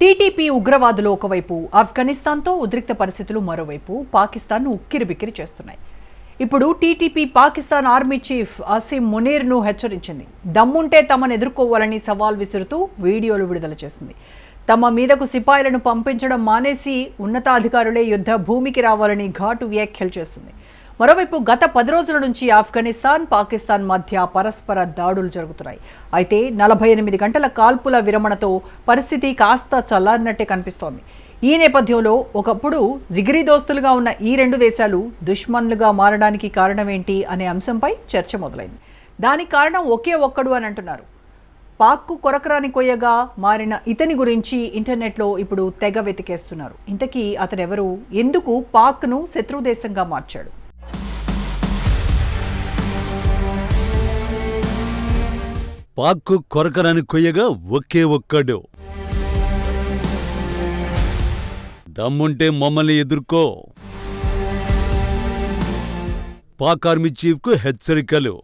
TTP ఉగ్రవాదులు ఒకవైపు, ఆఫ్ఘనిస్తాన్తో ఉద్రిక్త పరిస్థితులు మరోవైపు పాకిస్తాన్ను ఉక్కిరిబిక్కిరి చేస్తున్నాయి. ఇప్పుడు TTP Pakistan army chief Asim మునీర్ను హెచ్చరించింది. దమ్ముంటే తమను ఎదుర్కోవాలని సవాల్ విసురుతూ వీడియోలు విడుదల చేసింది. తమ మీదకు సిపాయిలను పంపించడం మానేసి ఉన్నతాధికారులే యుద్ధ భూమికి రావాలని ఘాటు వ్యాఖ్యలు చేసింది. మరోవైపు గత 10 రోజుల నుంచి ఆఫ్ఘనిస్తాన్, పాకిస్తాన్ మధ్య పరస్పర దాడులు జరుగుతున్నాయి. అయితే 48 గంటల కాల్పుల విరమణతో పరిస్థితి కాస్త చల్లారినట్టే కనిపిస్తోంది. ఈ నేపథ్యంలో ఒకప్పుడు జిగిరి దోస్తులుగా ఉన్న ఈ రెండు దేశాలు దుష్మన్లుగా మారడానికి కారణమేంటి అనే అంశంపై చర్చ మొదలైంది. దానికి కారణం ఒకే ఒక్కడు అని అంటున్నారు. పాక్కు కొరకరాని కొయ్యగా మారిన ఇతని గురించి ఇంటర్నెట్లో ఇప్పుడు తెగ వెతికేస్తున్నారు. ఇంతకీ అతనెవరు? ఎందుకు పాక్ను శత్రు దేశంగా మార్చాడు? పాక్కు కొరకరాని కొయ్యగా ఒకే ఒక్కడు. దమ్ముంటే మమ్మల్ని ఎదుర్కో. పాక్ ఆర్మీ చీఫ్కు హెచ్చరికలు.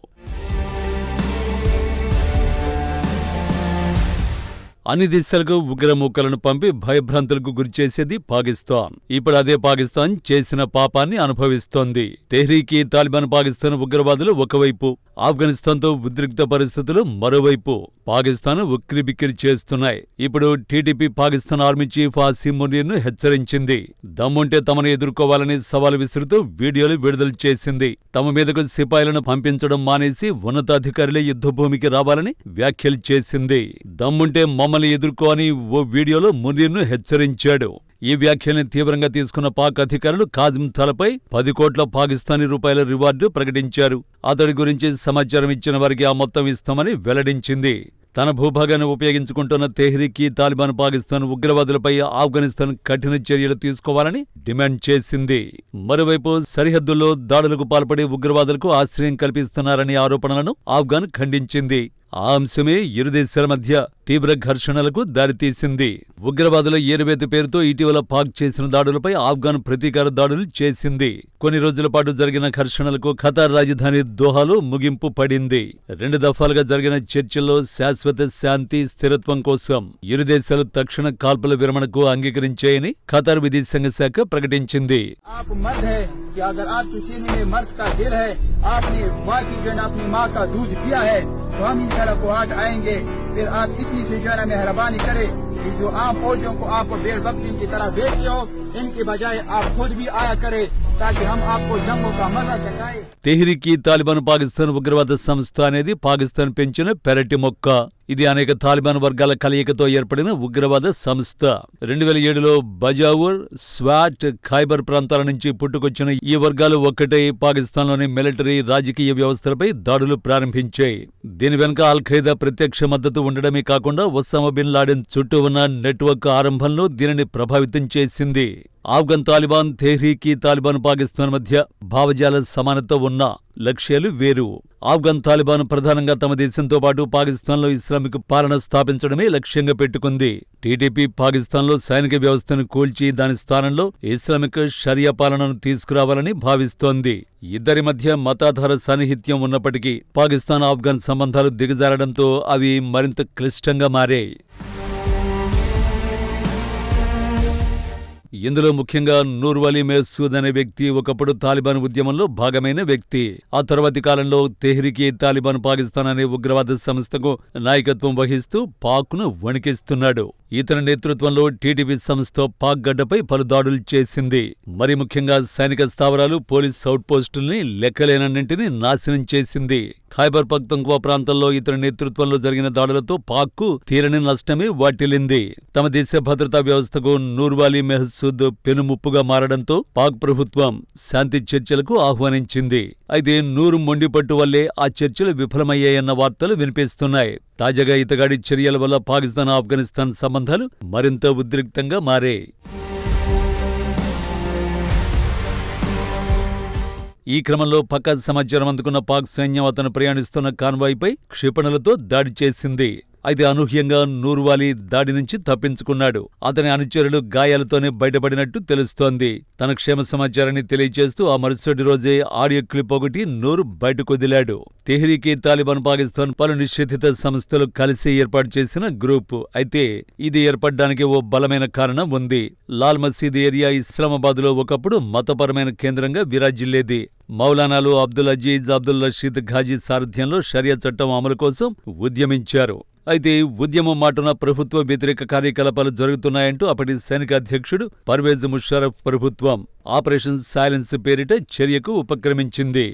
అన్ని దేశాలకు ఉగ్రమూకలను పంపి భయభ్రాంతులకు గురిచేసేది పాకిస్తాన్. ఇప్పుడు అదే పాకిస్తాన్ చేసిన పాపాన్ని అనుభవిస్తోంది. తెహ్రీక్ ఈ తాలిబాన్ పాకిస్తాన్ ఉగ్రవాదులు ఒకవైపు, ఆఫ్ఘనిస్తాన్తో ఉద్రిక్త పరిస్థితులు మరోవైపు పాకిస్తాన్ ఉక్కిరిబిక్కిరి చేస్తున్నాయి. ఇప్పుడు TTP Pakistan army chief Asim మునీర్ను హెచ్చరించింది. దమ్ముంటే తమను ఎదుర్కోవాలని సవాలు విసురుతూ వీడియోలు విడుదల చేసింది. తమ మీదకు సిపాయిలను పంపించడం మానేసి ఉన్నతాధికారులే యుద్ధభూమికి రావాలని వ్యాఖ్యలు చేసింది. దమ్ముంటే మమ్మల్ని ఎదుర్కో అని ఓ వీడియోలో మునీర్ను హెచ్చరించాడు. ఈ వ్యాఖ్యల్ని తీవ్రంగా తీసుకున్న పాక్ అధికారులు కాజిం తలపై 10 కోట్ల పాకిస్తానీ రూపాయల రివార్డు ప్రకటించారు. అతడి గురించి సమాచారం ఇచ్చిన వారికి ఆ మొత్తం ఇస్తామని వెల్లడించింది. తన భూభాగాన్ని ఉపయోగించుకుంటున్న తెహ్రీక్ ఈ తాలిబాన్ పాకిస్తాన్ ఉగ్రవాదులపై ఆఫ్ఘనిస్తాన్ కఠిన చర్యలు తీసుకోవాలని డిమాండ్ చేసింది. మరోవైపు సరిహద్దుల్లో దాడులకు పాల్పడే ఉగ్రవాదులకు ఆశ్రయం కల్పిస్తున్నారనే ఆరోపణలను ఆఫ్ఘాన్ ఖండించింది. ఆ అంశమే ఇరు దేశాల మధ్య తీవ్ర ఘర్షణలకు దారితీసింది. ఉగ్రవాదుల ఏరువేత పేరుతో ఇటీవల పాక్ చేసిన దాడులపై ఆఫ్ఘాన్ ప్రతీకార దాడులు చేసింది. కొన్ని రోజుల పాటు జరిగిన ఘర్షణలకు ఖతార్ రాజధాని దోహాలో ముగింపు పడింది. 2 దఫాలుగా జరిగిన చర్చల్లో శాశ్వత శాంతి, స్థిరత్వం కోసం ఇరు దేశాలు తక్షణ కాల్పుల విరమణకు అంగీకరించాయని ఖతార్ విదేశాంగ శాఖ ప్రకటించింది. को आज आएंगे, फिर आप इतनी सी जो है मेहरबानी करें कि जो आम फौजियों को आप बेड़ बकरी की तरह बेचते हो, इनके बजाय आप खुद भी आया करें ताकि हम आपको जंगों का मजा चखाएं. తెహ్రీక్ ఈ తాలిబాన్ పాకిస్తాన్ ఉగ్రవాద సంస్థ అనేది పాకిస్తాన్ పెంచిన పెరటి మొక్క. ఇది అనేక తాలిబాన్ వర్గాల కలయికతో ఏర్పడిన ఉగ్రవాద సంస్థ. 2007లో బజావుర్, స్వాట్, ఖైబర్ ప్రాంతాల నుంచి పుట్టుకొచ్చిన ఈ వర్గాలు ఒక్కటై పాకిస్తాన్లోని మిలిటరీ, రాజకీయ వ్యవస్థలపై దాడులు ప్రారంభించాయి. దీని వెనుక అల్ ఖైదా ప్రత్యక్ష మద్దతు ఉండడమే కాకుండా ఒసామా బిన్ లాడెన్ చుట్టూ ఉన్న నెట్వర్క్ ఆరంభంలో దీనిని ప్రభావితం చేసింది. ఆఫ్ఘన్ తాలిబాన్, తెహ్రీక్ ఈ తాలిబాన్ పాకిస్తాన్ మధ్య భావజాల సమానత ఉన్నా లక్ష్యాలు వేరు. ఆఫ్ఘన్ తాలిబాన్ ప్రధానంగా తమ దేశంతో పాటు పాకిస్తాన్లో ఇస్లామిక్ పాలన స్థాపించడమే లక్ష్యంగా పెట్టుకుంది. టీటీపీ పాకిస్తాన్లో సైనిక వ్యవస్థను కూల్చి దాని స్థానంలో ఇస్లామిక్ షరియా పాలనను తీసుకురావాలని భావిస్తోంది. ఇద్దరి మధ్య మతాధార సాన్నిహిత్యం ఉన్నప్పటికీ పాకిస్తాన్ ఆఫ్ఘన్ సంబంధాలు దిగజారడంతో అవి మరింత క్లిష్టంగా మారాయి. ఇందులో ముఖ్యంగా నూర్ వలీ మెహ్సూద్ అనే వ్యక్తి ఒకప్పుడు తాలిబాన్ ఉద్యమంలో భాగమైన వ్యక్తి. ఆ తర్వాతి కాలంలో తెహ్రీక్ ఈ తాలిబాన్ పాకిస్తాన్ అనే ఉగ్రవాద సంస్థకు నాయకత్వం వహిస్తూ పాక్ను వణికిస్తున్నాడు. ఇతని నేతృత్వంలో టీటీపీ సంస్థ పాక్ గడ్డపై పలు దాడులు చేసింది. మరి ముఖ్యంగా సైనిక స్థావరాలు, పోలీస్ అవుట్ పోస్టుల్ని లెక్కలేనన్నింటినీ నాశనం చేసింది. ఖైబర్ పఖ్తుంఖ్వా ప్రాంతంలో ఇతని నేతృత్వంలో జరిగిన దాడులతో పాక్కు తీరని నష్టమే వాటిల్లింది. తమ దేశ భద్రతా వ్యవస్థకు నూర్ వలీ మెహ్సూద్ పెనుముప్పుగా మారడంతో పాక్ ప్రభుత్వం శాంతి చర్చలకు ఆహ్వానించింది. అయితే నూరు మొండిపట్టు వల్లే ఆ చర్చలు విఫలమయ్యాయన్న వార్తలు వినిపిస్తున్నాయి. తాజాగా ఇతగాడి చర్యల వల్ల పాకిస్తాన్, ఆఫ్ఘనిస్తాన్ సంబంధాలు మరింత ఉద్రిక్తంగా మారాయి. ఈ క్రమంలో పక్కా సమాచారం అందుకున్న పాక్ సైన్యం అతను ప్రయాణిస్తున్న కాన్వాయ్పై క్షిపణులతో దాడి చేసింది. అయితే అనూహ్యంగా నూర్వాలి దాడి నుంచి తప్పించుకున్నాడు. అతని అనుచరులు గాయాలతోనే బయటపడినట్టు తెలుస్తోంది. తన క్షేమ సమాచారాన్ని తెలియజేస్తూ ఆ మరుసటి రోజే ఆడియో క్లిప్ ఒకటి నూర్ బయటకొదిలాడు. తెహ్రీకే తాలిబాన్ పాకిస్తాన్ పలు నిషేధిత సంస్థలు కలిసి ఏర్పాటు చేసిన గ్రూప్. అయితే ఇది ఏర్పడడానికి ఓ బలమైన కారణం ఉంది. లాల్ మసీద్ ఏరియా ఇస్లామాబాద్లో ఒకప్పుడు మతపరమైన కేంద్రంగా విరాజిల్లేది. మౌలానాలు అబ్దుల్ అజీజ్, అబ్దుల్ రషీద్ ఘాజీ సారథ్యంలో షరియా చట్టం అమలు కోసం ఉద్యమించారు. అయితే ఉద్యమం మాటున ప్రభుత్వ వ్యతిరేక కార్యకలాపాలు జరుగుతున్నాయంటూ అప్పటి సైనిక అధ్యక్షుడు పర్వేజ్ ముషర్రఫ్ ప్రభుత్వం ఆపరేషన్ సైలెన్స్ పేరిట చర్యకు ఉపక్రమించింది.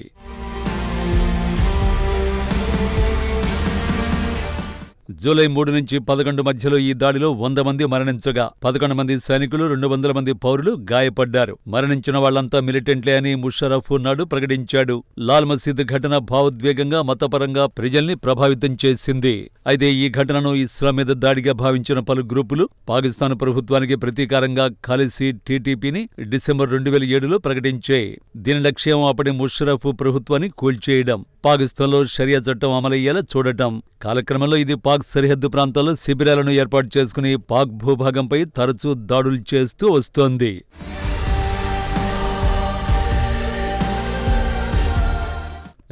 జూలై 3 నుంచి 11 మధ్యలో ఈ దాడిలో 100 మంది మరణించగా 11 మంది సైనికులు, 200 మంది పౌరులు గాయపడ్డారు. మరణించిన వాళ్లంతా మిలిటెంట్లే అని ముషర్రఫ్ నాడు ప్రకటించాడు. లాల్ మసీద్ ఘటన భావోద్వేగంగా, మతపరంగా ప్రజల్ని ప్రభావితం చేసింది. అయితే ఈ ఘటనను ఇస్లాం మీద దాడిగా భావించిన పలు గ్రూపులు పాకిస్తాన్ ప్రభుత్వానికి ప్రతీకారంగా కలిసి టీటీపీని డిసెంబర్ 2007లో ప్రకటించాయి. దీని లక్ష్యం అప్పటి ముషర్రఫ్ ప్రభుత్వాన్ని కూల్చేయడం, పాకిస్తాన్లో షరియా చట్టం అమలయ్యేలా చూడటం. కాలక్రమంలో ఇది పాక్ సరిహద్దు ప్రాంతాల్లో శిబిరాలను ఏర్పాటు చేసుకుని పాక్ భూభాగంపై తరచూ దాడులు చేస్తూ వస్తోంది.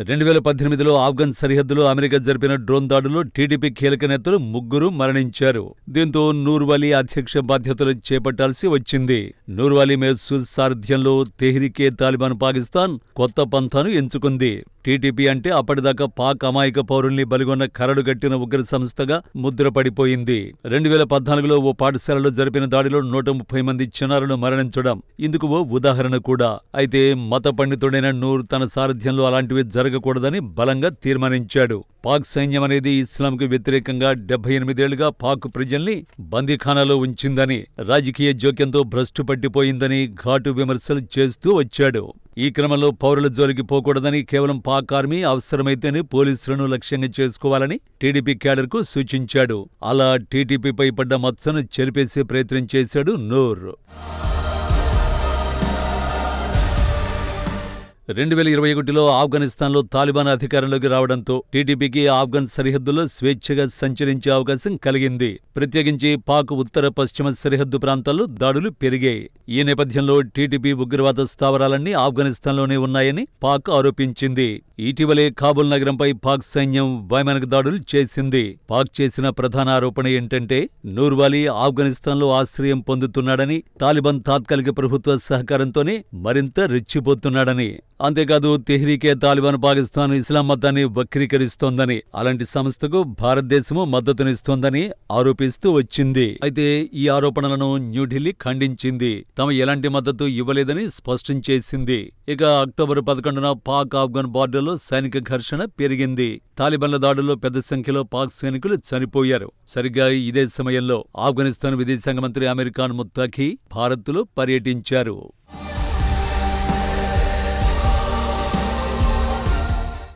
2018లో ఆఫ్ఘన్ సరిహద్దులో అమెరికా జరిపిన డ్రోన్ దాడులో టీడీపీ కీలక నేతలు 3 మరణించారు. దీంతో నూర్వాలి అధ్యక్ష బాధ్యతలు చేపట్టాల్సి వచ్చింది. నూర్వాలి మెహ్సూద్ సారథ్యంలో తెహ్రీకే తాలిబాన్ పాకిస్తాన్ కొత్త పంథాను ఎంచుకుంది. టీటీపీ అంటే అప్పటిదాకా పాక్ అమాయక పౌరుల్ని బలిగొన్న కరడుగట్టిన ఉగ్ర సంస్థగా ముద్రపడిపోయింది. 2014లో ఓ పాఠశాలలో జరిపిన దాడిలో 130 మంది చిన్నారులు మరణించడం ఇందుకు ఓ ఉదాహరణ కూడా. అయితే మత పండితుడైన నూర్ తన సారథ్యంలో అలాంటివి జరగకూడదని బలంగా తీర్మానించాడు. పాక్ సైన్యం అనేది ఇస్లాంకు వ్యతిరేకంగా 78 ఏళ్లుగా పాక్ ప్రజల్ని బందీఖానాలో ఉంచిందని, రాజకీయ జోక్యంతో భ్రష్టు పట్టిపోయిందని ఘాటు విమర్శలు చేస్తూ వచ్చాడు. ఈ క్రమంలో పౌరుల జోలికి పోకూడదని, కేవలం పాక్ ఆర్మీ అవసరమైతేనే పోలీసులను లక్ష్యంగా చేసుకోవాలని టీడీపీ క్యాడర్కు సూచించాడు. అలా టీడీపీపై పడ్డ మచ్చను చెరిపేసే ప్రయత్నం చేశాడు నూర్. 2021లో ఆఫ్ఘనిస్తాన్లో తాలిబాన్ అధికారంలోకి రావడంతో టీటీపీకి ఆఫ్ఘన్ సరిహద్దులో స్వేచ్ఛగా సంచరించే అవకాశం కలిగింది. ప్రత్యేకించి పాక్ ఉత్తర పశ్చిమ సరిహద్దు ప్రాంతాల్లో దాడులు పెరిగాయి. ఈ నేపథ్యంలో టీటీపీ ఉగ్రవాద స్థావరాలన్నీ ఆఫ్ఘనిస్తాన్లోనే ఉన్నాయని పాక్ ఆరోపించింది. ఇటీవలే కాబూల్ నగరంపై పాక్ సైన్యం వైమానిక దాడులు చేసింది. పాక్ చేసిన ప్రధాన ఆరోపణ ఏంటంటే నూర్వాలి ఆఫ్ఘనిస్తాన్లో ఆశ్రయం పొందుతున్నాడని, తాలిబాన్ తాత్కాలిక ప్రభుత్వ సహకారంతోనే మరింత రెచ్చిపోతున్నాడని. అంతేకాదు తెహ్రీకే తాలిబాన్ పాకిస్తాన్ ఇస్లాం మతాన్ని వక్రీకరిస్తోందని, అలాంటి సంస్థకు భారతదేశము మద్దతునిస్తోందని ఆరోపిస్తూ వచ్చింది. అయితే ఈ ఆరోపణలను న్యూఢిల్లీ ఖండించింది. తాము ఎలాంటి మద్దతు ఇవ్వలేదని స్పష్టం చేసింది. ఇక అక్టోబర్ 11న పాక్ ఆఫ్ఘన్ బార్డర్లో సైనిక ఘర్షణ పెరిగింది. తాలిబాన్ల దాడుల్లో పెద్ద సంఖ్యలో పాక్ సైనికులు చనిపోయారు. సరిగ్గా ఇదే సమయంలో ఆఫ్ఘనిస్తాన్ విదేశాంగ మంత్రి అమీర్ ఖాన్ ముత్తాఖీ భారత్లో పర్యటించారు.